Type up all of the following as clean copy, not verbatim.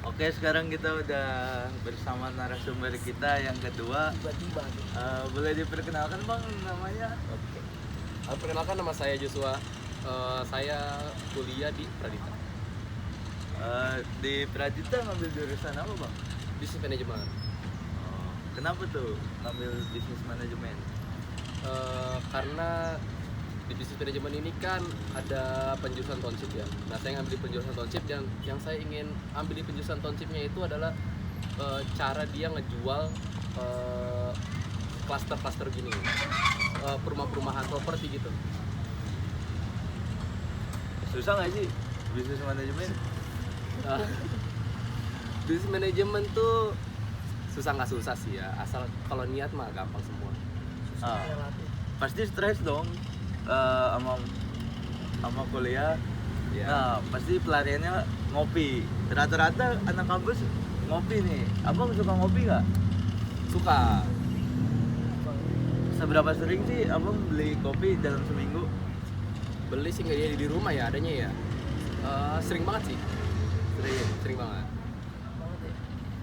Oke, sekarang kita udah bersama narasumber kita yang kedua. Tiba-tiba tuh. Boleh diperkenalkan bang namanya? Oke. Perkenalkan, nama saya Joshua. Saya kuliah di Pradita, Di Pradita ngambil jurusan apa bang? Business Management. Kenapa tuh ngambil bisnis manajemen? Karena di Business Management ini kan ada penjurusan township ya. Nah, saya ngambil di penjurusan township, dan yang saya ingin ambil di penjurusan townshipnya itu adalah cara dia ngejual klaster-klaster gini, perumahan-perumahan properti gitu. Susah nggak sih bisnis manajemen? Business Management tuh susah nggak susah sih ya, asal kalau niat mah gampang semua. Ah, Relatif. pasti stres dong sama kuliah. Ya. Nah, pasti pelariannya ngopi. Rata-rata anak kampus ngopi nih. Abang suka ngopi nggak? Suka. Seberapa sering sih abang beli kopi dalam seminggu? Beli sih nggak, dia di rumah ya adanya ya. Sering banget sih, sering banget. Banget ya.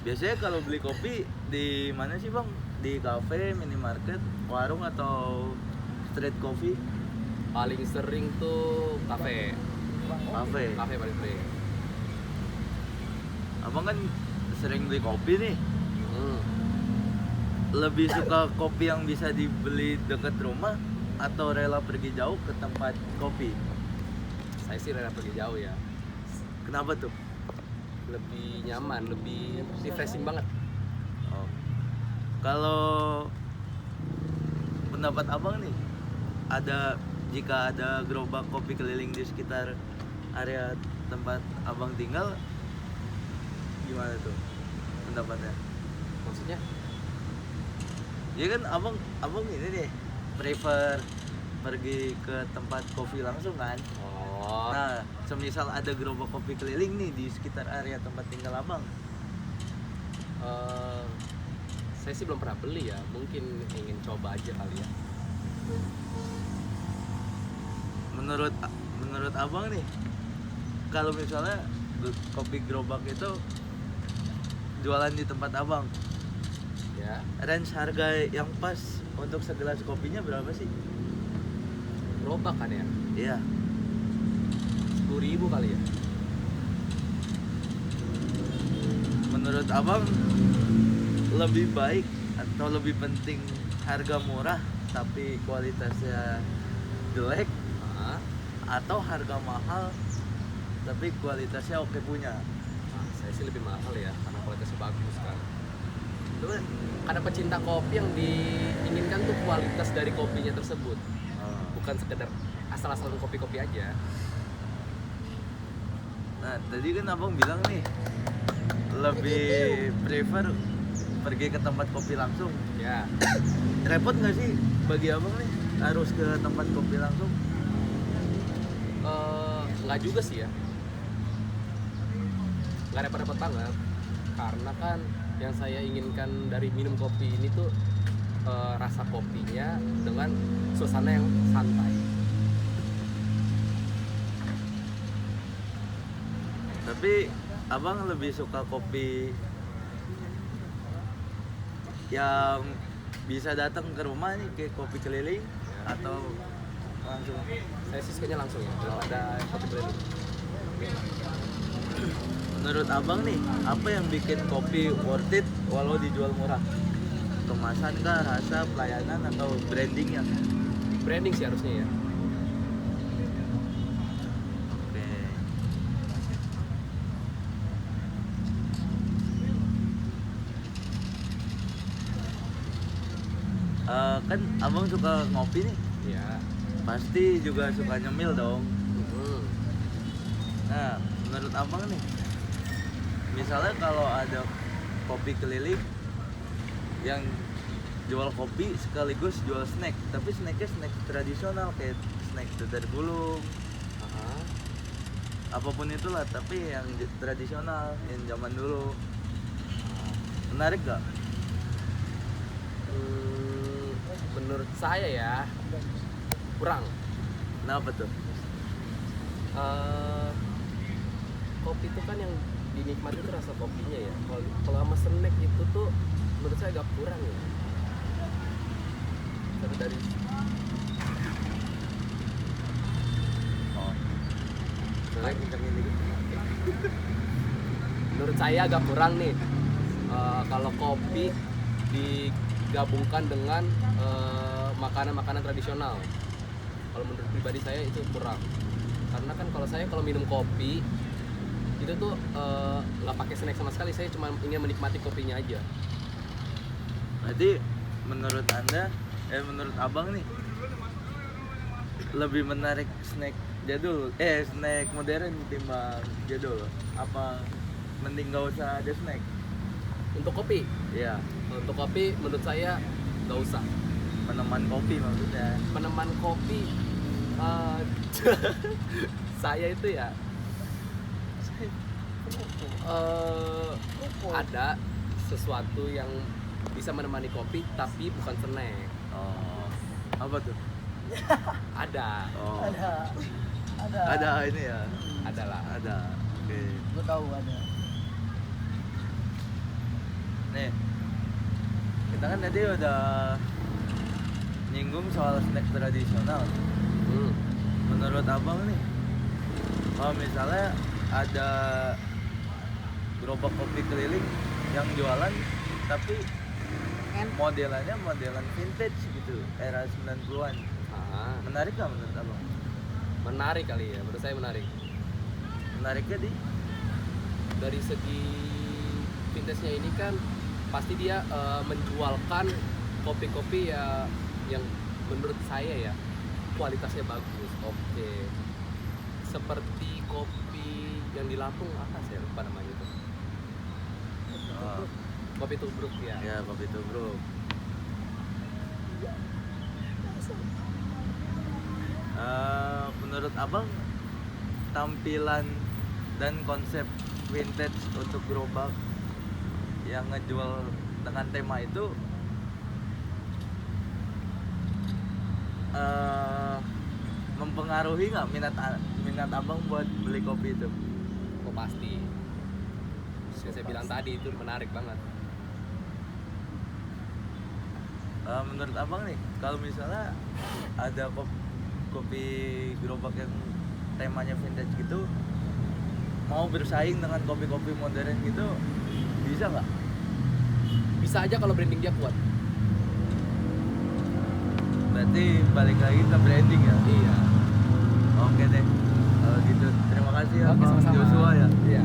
Biasanya kalau beli kopi di mana sih bang? Di kafe, minimarket, warung atau street coffee? Paling sering tuh kafe Kafe. paling sering. Abang kan sering beli kopi nih. Hmm. Lebih suka kopi yang bisa dibeli dekat rumah atau rela pergi jauh ke tempat kopi? Saya sih rela pergi jauh ya, Kenapa tuh? lebih nyaman, lebih refreshing banget. Oh. Kalau pendapat abang nih, jika ada gerobak kopi keliling di sekitar area tempat abang tinggal, gimana tuh pendapatnya? Maksudnya Ya kan abang ini deh prefer pergi ke tempat kopi langsung kan? Nah, semisal ada gerobak kopi keliling nih di sekitar area tempat tinggal abang, eh, saya sih belum pernah beli ya, mungkin ingin coba aja kali ya. menurut abang nih, kalau misalnya kopi gerobak itu jualan di tempat abang, Ya, range harga yang pas untuk segelas kopinya berapa sih? gerobak kan ya, Iya. 10.000 kali ya. Menurut abang lebih baik atau lebih penting harga murah tapi kualitasnya jelek, Nah, atau harga mahal tapi kualitasnya oke punya? saya sih lebih mahal ya, karena kualitasnya bagus kan. Itu kan, karena pecinta kopi yang diinginkan tuh kualitas dari kopinya tersebut, bukan sekedar asal-asalan kopi-kopi aja. Nah, tadi kan abang bilang nih lebih prefer pergi ke tempat kopi langsung. Ya, Repot nggak sih bagi abang nih harus ke tempat kopi langsung? nggak juga sih ya, nggak repot-repot banget, karena kan yang saya inginkan dari minum kopi ini tuh rasa kopinya dengan suasana yang santai. Tapi abang lebih suka kopi yang bisa datang ke rumah nih kayak kopi keliling atau langsung? Saya sih sukanya langsung ya, daripada kopi blending. Menurut abang nih, apa yang bikin kopi worth it walau dijual murah? Kemasan kah, rasa, pelayanan, atau brandingnya? Branding sih harusnya ya. Oke. Kan abang suka ngopi nih, Ya. pasti juga suka nyemil dong. Hmm. Nah, menurut abang nih, misalnya kalau ada kopi keliling yang jual kopi sekaligus jual snack, tapi snacknya snack tradisional kayak snack dadar gulung, Aha. apapun itulah, tapi yang tradisional, yang zaman dulu, menarik gak? Menurut saya ya kurang. Kenapa tuh? Kopi itu kan yang dinikmati tuh rasa kopinya ya. Kalau sama snack itu tuh menurut saya agak kurang ya. Karena dari Oh, Nah, kencengin dikit. menurut saya agak kurang nih kalau kopi digabungkan dengan makanan-makanan tradisional. Kalau menurut pribadi saya itu kurang, karena kan kalau minum kopi itu tuh nggak pakai snack sama sekali, saya cuma ingin menikmati kopinya aja. Berarti menurut anda, menurut abang nih, lebih menarik snack jadul, snack modern ketimbang jadul? Apa mending gak usah ada snack? Untuk kopi, Iya, untuk kopi menurut saya nggak usah. peneman kopi maksudnya. Peneman kopi, eh, saya itu ya ada sesuatu yang bisa menemani kopi tapi bukan snack. Oh, apa tuh? Ada, Oh, ada ada ini ya, adalah. ada. Oke. gue tahu ada. Nih, kita kan tadi udah nyinggung soal snack tradisional. Menurut abang nih, kalau misalnya ada gerobak kopi keliling yang jualan tapi modelannya modelan vintage gitu, era 90-an, Ah, menarik gak menurut abang? menarik kali ya, menurut saya menarik. Menariknya Dari segi vintage-nya ini kan pasti dia menjualkan kopi-kopi ya yang menurut saya ya kualitasnya bagus. Oke. Seperti kopi yang di Lampung apa sih, lupa namanya itu. oh, Kopi tubruk ya. ya kopi itu bro. Menurut abang tampilan dan konsep vintage untuk gerobak yang ngejual dengan tema itu mempengaruhi nggak minat abang buat beli kopi itu? Oh pasti. Yang saya bilang tadi itu menarik banget. Menurut abang nih, kalau misalnya ada kopi gerobak yang temanya vintage gitu, mau bersaing dengan kopi-kopi modern gitu, bisa nggak? Bisa aja kalau branding dia kuat. Berarti balik lagi ke branding ya? Iya. Oke deh, kalau gitu terima kasih ya Oke, Bang sama-sama. Joshua ya. Iya.